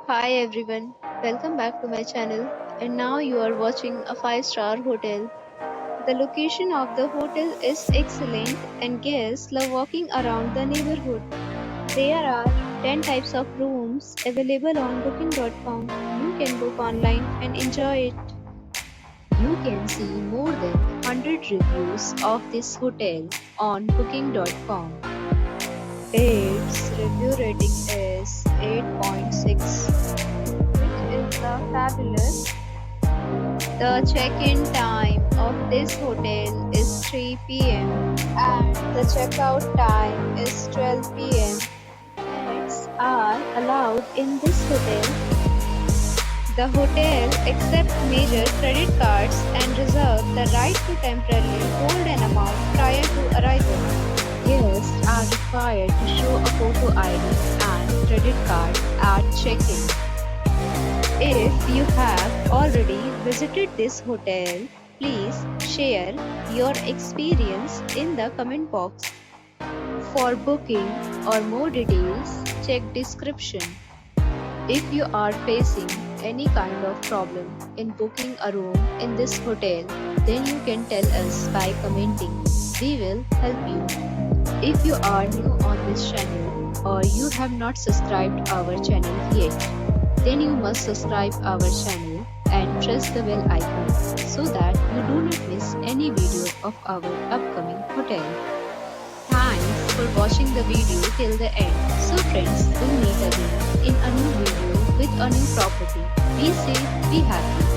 Hi everyone, welcome back to my channel. And now you are watching a 5-star hotel. The location of the hotel is excellent and guests love walking around the neighborhood. There are 10 types of rooms available on booking.com. You can book online and enjoy it. You can see more than 100 reviews of this hotel on booking.com. Its review rating is 8.6, which is fabulous. The check-in time of this hotel is 3 p.m. and the checkout time is 12 p.m. Pets are allowed in this hotel. The hotel accepts major credit cards and reserves the right to temporarily hold an amount prior to arrival. Guests are required to show a photo ID and credit card at check-in. If you have already visited this hotel, please share your experience in the comment box. For booking or more details, check description. If you are facing any kind of problem in booking a room in this hotel, then you can tell us by commenting. We will help you. If you are new on this channel or you have not subscribed our channel yet, then you must subscribe our channel and press the bell icon so that you do not miss any video of our upcoming hotel. Thanks for watching the video till the end. So friends, we'll meet again in a new video with a new property. Be safe, be happy.